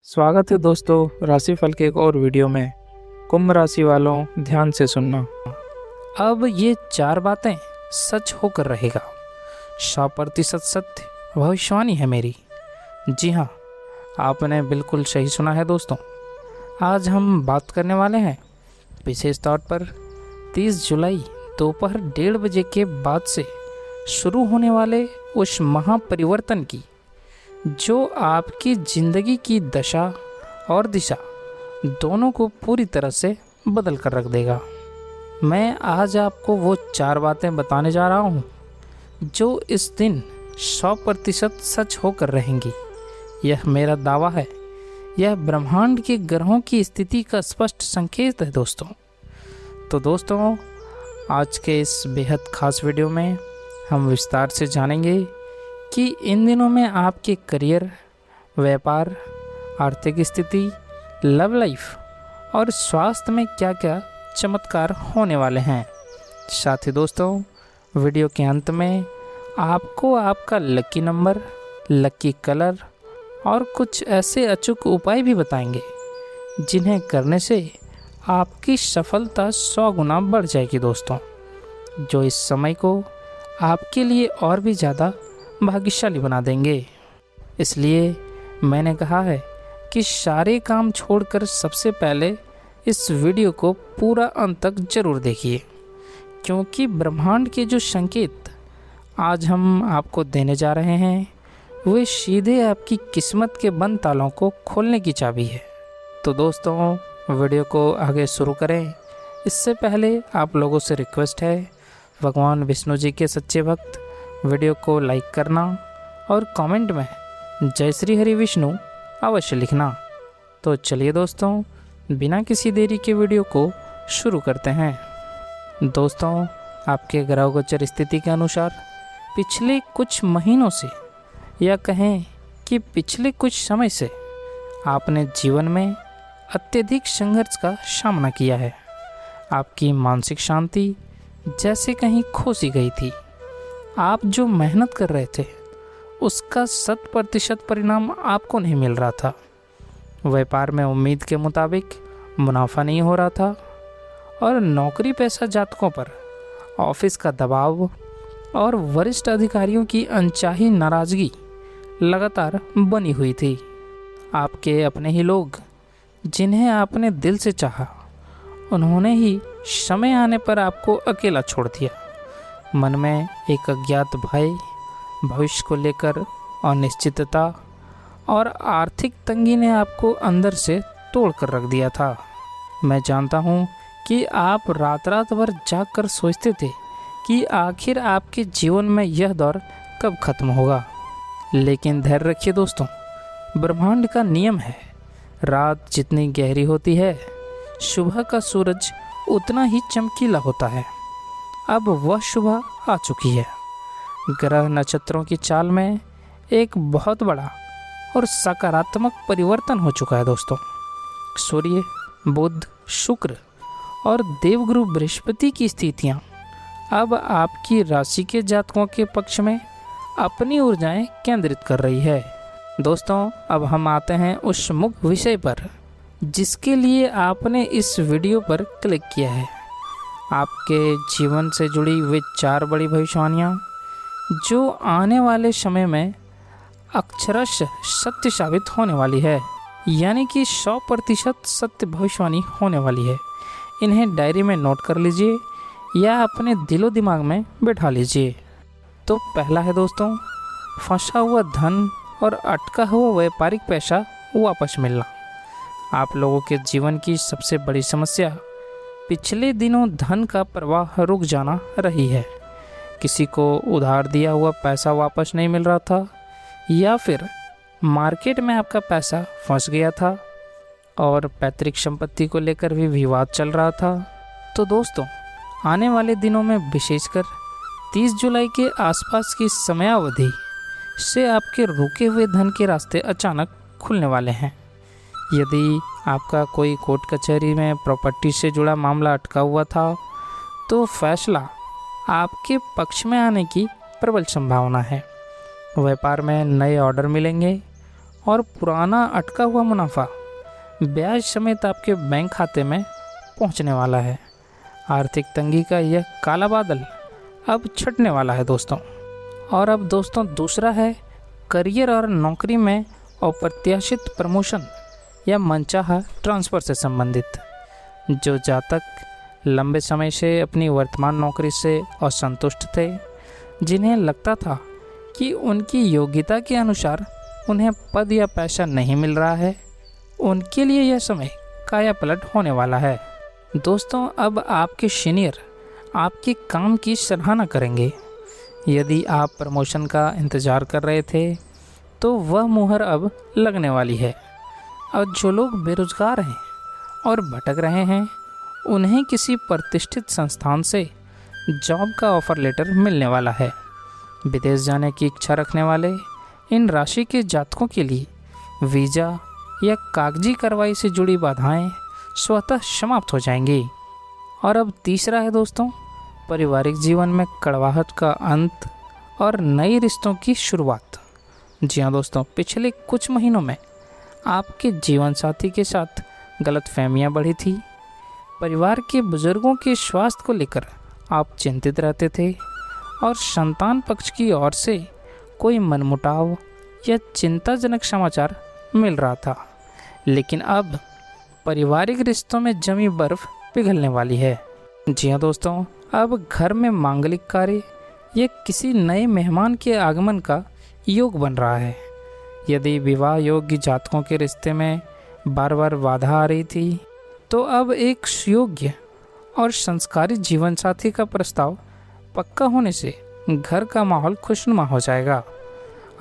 स्वागत है दोस्तों राशिफल के एक और वीडियो में। कुंभ राशि वालों ध्यान से सुनना। अब ये 4 बातें सच होकर रहेगा। 100% सत्य भविष्यवाणी है मेरी। जी हाँ, आपने बिल्कुल सही सुना है दोस्तों। आज हम बात करने वाले हैं विशेष तौर पर 30 जुलाई दोपहर 1:30 बजे के बाद से शुरू होने वाले उस महापरिवर्तन की जो आपकी ज़िंदगी की दशा और दिशा दोनों को पूरी तरह से बदल कर रख देगा। मैं आज आपको वो 4 बातें बताने जा रहा हूँ जो इस दिन 100% सच होकर रहेंगी। यह मेरा दावा है। यह ब्रह्मांड के ग्रहों की स्थिति का स्पष्ट संकेत है दोस्तों। तो दोस्तों, आज के इस बेहद खास वीडियो में हम विस्तार से जानेंगे कि इन दिनों में आपके करियर, व्यापार, आर्थिक स्थिति, लव लाइफ और स्वास्थ्य में क्या क्या चमत्कार होने वाले हैं। साथ ही दोस्तों, वीडियो के अंत में आपको आपका लकी नंबर, लकी कलर और कुछ ऐसे अचूक उपाय भी बताएंगे जिन्हें करने से आपकी सफलता 100 गुना बढ़ जाएगी दोस्तों, जो इस समय को आपके लिए और भी ज़्यादा भाग्यशाली बना देंगे। इसलिए मैंने कहा है कि सारे काम छोड़कर सबसे पहले इस वीडियो को पूरा अंत तक ज़रूर देखिए, क्योंकि ब्रह्मांड के जो संकेत आज हम आपको देने जा रहे हैं वे सीधे आपकी किस्मत के बंद तालों को खोलने की चाबी है। तो दोस्तों, वीडियो को आगे शुरू करें इससे पहले आप लोगों से रिक्वेस्ट है, भगवान विष्णु जी के सच्चे भक्त वीडियो को लाइक करना और कमेंट में जय श्री हरि विष्णु अवश्य लिखना। तो चलिए दोस्तों, बिना किसी देरी के वीडियो को शुरू करते हैं। दोस्तों, आपके ग्रह गोचर स्थिति के अनुसार पिछले कुछ महीनों से या कहें कि पिछले कुछ समय से आपने जीवन में अत्यधिक संघर्ष का सामना किया है। आपकी मानसिक शांति जैसे कहीं खो सी गई थी। आप जो मेहनत कर रहे थे उसका 100% परिणाम आपको नहीं मिल रहा था। व्यापार में उम्मीद के मुताबिक मुनाफा नहीं हो रहा था और नौकरी पेशा जातकों पर ऑफिस का दबाव और वरिष्ठ अधिकारियों की अनचाही नाराज़गी लगातार बनी हुई थी। आपके अपने ही लोग जिन्हें आपने दिल से चाहा, उन्होंने ही समय आने पर आपको अकेला छोड़ दिया। मन में एक अज्ञात भय, भविष्य को लेकर अनिश्चितता और आर्थिक तंगी ने आपको अंदर से तोड़ कर रख दिया था। मैं जानता हूँ कि आप रात रात भर जाग कर सोचते थे कि आखिर आपके जीवन में यह दौर कब खत्म होगा। लेकिन धैर्य रखिए दोस्तों, ब्रह्मांड का नियम है, रात जितनी गहरी होती है सुबह का सूरज उतना ही चमकीला होता है। अब वह सुबह आ चुकी है। ग्रह नक्षत्रों की चाल में एक बहुत बड़ा और सकारात्मक परिवर्तन हो चुका है दोस्तों। सूर्य, बुध, शुक्र और देवगुरु बृहस्पति की स्थितियाँ अब आपकी राशि के जातकों के पक्ष में अपनी ऊर्जाएं केंद्रित कर रही है। दोस्तों, अब हम आते हैं उस मुख्य विषय पर जिसके लिए आपने इस वीडियो पर क्लिक किया है। आपके जीवन से जुड़ी हुई 4 बड़ी भविष्यवाणियाँ जो आने वाले समय में अक्षरशः सत्य साबित होने वाली है, यानी कि 100% सत्य भविष्यवाणी होने वाली है। इन्हें डायरी में नोट कर लीजिए या अपने दिलो दिमाग में बैठा लीजिए। तो पहला है दोस्तों, फंसा हुआ धन और अटका हुआ व्यापारिक पैसा वापस मिलना। आप लोगों के जीवन की सबसे बड़ी समस्या पिछले दिनों धन का प्रवाह रुक जाना रही है। किसी को उधार दिया हुआ पैसा वापस नहीं मिल रहा था, या फिर मार्केट में आपका पैसा फंस गया था और पैतृक संपत्ति को लेकर भी विवाद चल रहा था। तो दोस्तों, आने वाले दिनों में विशेषकर 30 जुलाई के आसपास की समयावधि से आपके रुके हुए धन के रास्ते अचानक खुलने वाले हैं। यदि आपका कोई कोर्ट कचहरी में प्रॉपर्टी से जुड़ा मामला अटका हुआ था तो फैसला आपके पक्ष में आने की प्रबल संभावना है। व्यापार में नए ऑर्डर मिलेंगे और पुराना अटका हुआ मुनाफा ब्याज समेत आपके बैंक खाते में पहुंचने वाला है। आर्थिक तंगी का यह काला बादल अब छटने वाला है दोस्तों। और अब दोस्तों दूसरा है करियर और नौकरी में अप्रत्याशित प्रमोशन या मनचाहा ट्रांसफ़र से संबंधित। जो जातक लंबे समय से अपनी वर्तमान नौकरी से असंतुष्ट थे, जिन्हें लगता था कि उनकी योग्यता के अनुसार उन्हें पद या पैसा नहीं मिल रहा है, उनके लिए यह समय कायापलट होने वाला है दोस्तों। अब आपके सीनियर आपके काम की सराहना करेंगे। यदि आप प्रमोशन का इंतज़ार कर रहे थे तो वह मुहर अब लगने वाली है। और जो लोग बेरोजगार हैं और भटक रहे हैं, उन्हें किसी प्रतिष्ठित संस्थान से जॉब का ऑफ़र लेटर मिलने वाला है। विदेश जाने की इच्छा रखने वाले इन राशि के जातकों के लिए वीज़ा या कागजी कार्रवाई से जुड़ी बाधाएं स्वतः समाप्त हो जाएंगी। और अब तीसरा है दोस्तों पारिवारिक जीवन में कड़वाहट का अंत और नए रिश्तों की शुरुआत। जी हाँ दोस्तों, पिछले कुछ महीनों में आपके जीवन साथी के साथ गलतफहमियां बढ़ी थी। परिवार के बुजुर्गों के स्वास्थ्य को लेकर आप चिंतित रहते थे और संतान पक्ष की ओर से कोई मनमुटाव या चिंताजनक समाचार मिल रहा था। लेकिन अब पारिवारिक रिश्तों में जमी बर्फ पिघलने वाली है। जी हाँ दोस्तों, अब घर में मांगलिक कार्य या किसी नए मेहमान के आगमन का योग बन रहा है। यदि विवाह योग्य जातकों के रिश्ते में बार बार बाधा आ रही थी, तो अब एक सुयोग्य और संस्कारी जीवन साथी का प्रस्ताव पक्का होने से घर का माहौल खुशनुमा हो जाएगा।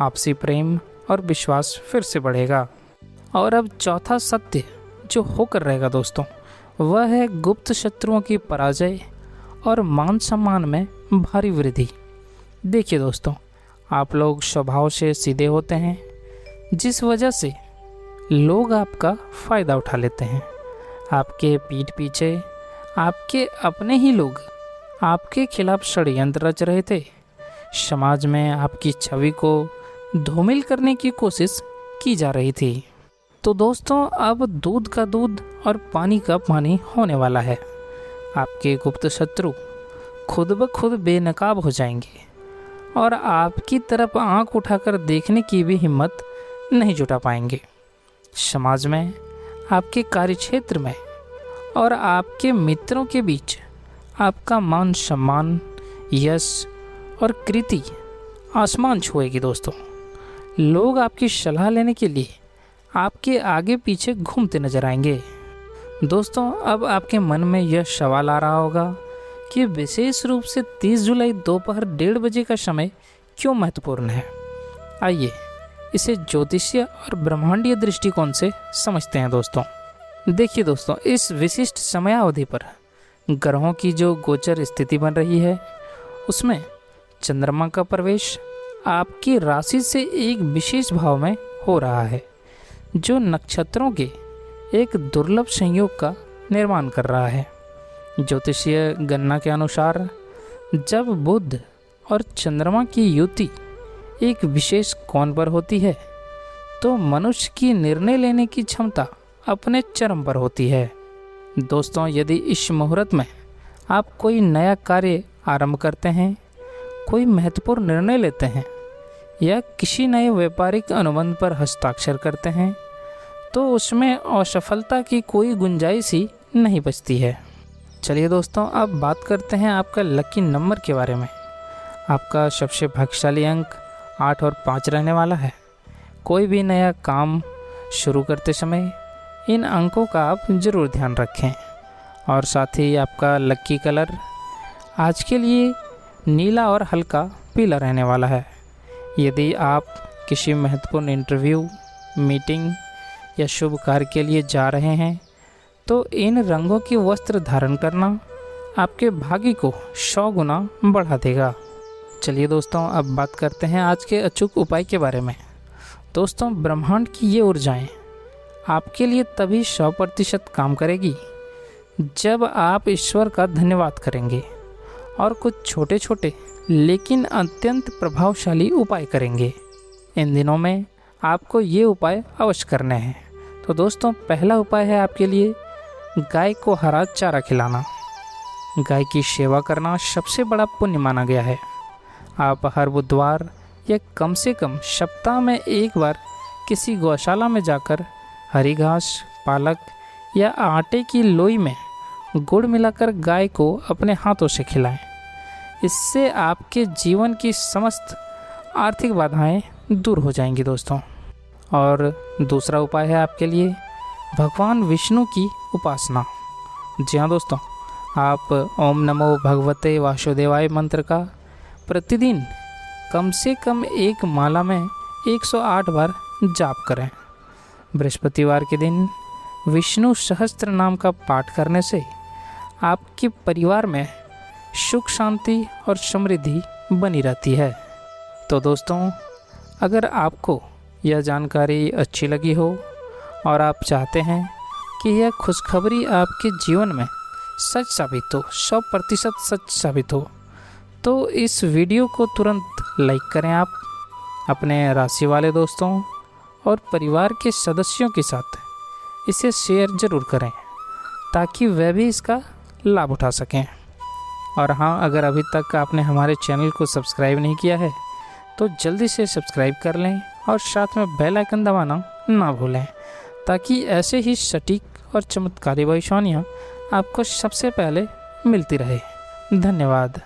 आपसी प्रेम और विश्वास फिर से बढ़ेगा। और अब चौथा सत्य जो होकर रहेगा दोस्तों, वह है गुप्त शत्रुओं की पराजय और मान सम्मान में भारी वृद्धि। देखिए दोस्तों, आप लोग स्वभाव से सीधे होते हैं, जिस वजह से लोग आपका फ़ायदा उठा लेते हैं। आपके पीठ पीछे आपके अपने ही लोग आपके खिलाफ षड्यंत्र रच रहे थे। समाज में आपकी छवि को धूमिल करने की कोशिश की जा रही थी। तो दोस्तों, अब दूध का दूध और पानी का पानी होने वाला है। आपके गुप्त शत्रु खुद ब खुद बेनकाब हो जाएंगे और आपकी तरफ आंख उठाकर देखने की भी हिम्मत नहीं जुटा पाएंगे। समाज में, आपके कार्यक्षेत्र में और आपके मित्रों के बीच आपका मान सम्मान, यश और कृति आसमान छुएगी दोस्तों। लोग आपकी सलाह लेने के लिए आपके आगे पीछे घूमते नजर आएंगे। दोस्तों, अब आपके मन में यह सवाल आ रहा होगा कि विशेष रूप से 30 जुलाई दोपहर 1:30 बजे का समय क्यों महत्वपूर्ण है। आइए इसे ज्योतिषीय और ब्रह्मांडीय दृष्टिकोण से समझते हैं दोस्तों। देखिए दोस्तों, इस विशिष्ट समयावधि पर ग्रहों की जो गोचर स्थिति बन रही है, उसमें चंद्रमा का प्रवेश आपकी राशि से एक विशेष भाव में हो रहा है, जो नक्षत्रों के एक दुर्लभ संयोग का निर्माण कर रहा है। ज्योतिषीय गणना के अनुसार जब बुध और चंद्रमा की युति एक विशेष कोण पर होती है, तो मनुष्य की निर्णय लेने की क्षमता अपने चरम पर होती है। दोस्तों, यदि इस मुहूर्त में आप कोई नया कार्य आरंभ करते हैं, कोई महत्वपूर्ण निर्णय लेते हैं या किसी नए व्यापारिक अनुबंध पर हस्ताक्षर करते हैं, तो उसमें असफलता की कोई गुंजाइश ही नहीं बचती है। चलिए दोस्तों, अब बात करते हैं आपका लकी नंबर के बारे में। आपका सबसे भाग्यशाली अंक 8 और 5 रहने वाला है। कोई भी नया काम शुरू करते समय इन अंकों का आप ज़रूर ध्यान रखें। और साथ ही आपका लकी कलर आज के लिए नीला और हल्का पीला रहने वाला है। यदि आप किसी महत्वपूर्ण इंटरव्यू, मीटिंग या शुभ कार्य के लिए जा रहे हैं, तो इन रंगों की वस्त्र धारण करना आपके भाग्य को 100 गुना बढ़ा देगा। चलिए दोस्तों, अब बात करते हैं आज के अचूक उपाय के बारे में। दोस्तों, ब्रह्मांड की ये ऊर्जाएं आपके लिए तभी 100% काम करेगी जब आप ईश्वर का धन्यवाद करेंगे और कुछ छोटे छोटे लेकिन अत्यंत प्रभावशाली उपाय करेंगे। इन दिनों में आपको ये उपाय अवश्य करने हैं। तो दोस्तों, पहला उपाय है आपके लिए गाय को हरा चारा खिलाना। गाय की सेवा करना सबसे बड़ा पुण्य माना गया है। आप हर बुधवार या कम से कम सप्ताह में एक बार किसी गौशाला में जाकर हरी घास, पालक या आटे की लोई में गुड़ मिलाकर गाय को अपने हाथों से खिलाएं। इससे आपके जीवन की समस्त आर्थिक बाधाएं दूर हो जाएंगी दोस्तों। और दूसरा उपाय है आपके लिए भगवान विष्णु की उपासना। जी हाँ दोस्तों, आप ओम नमो भगवते वासुदेवाय मंत्र का प्रतिदिन कम से कम एक माला में 108 बार जाप करें। बृहस्पतिवार के दिन विष्णु सहस्त्र नाम का पाठ करने से आपके परिवार में सुख, शांति और समृद्धि बनी रहती है। तो दोस्तों, अगर आपको यह जानकारी अच्छी लगी हो और आप चाहते हैं कि यह खुशखबरी आपके जीवन में सच साबित हो, 100% सच साबित हो, तो इस वीडियो को तुरंत लाइक करें। आप अपने राशि वाले दोस्तों और परिवार के सदस्यों के साथ इसे शेयर ज़रूर करें ताकि वे भी इसका लाभ उठा सकें। और हाँ, अगर अभी तक आपने हमारे चैनल को सब्सक्राइब नहीं किया है तो जल्दी से सब्सक्राइब कर लें और साथ में बेल आइकन दबाना ना भूलें ताकि ऐसे ही सटीक और चमत्कारी भविष्यवाणियाँ आपको सबसे पहले मिलती रहे। धन्यवाद।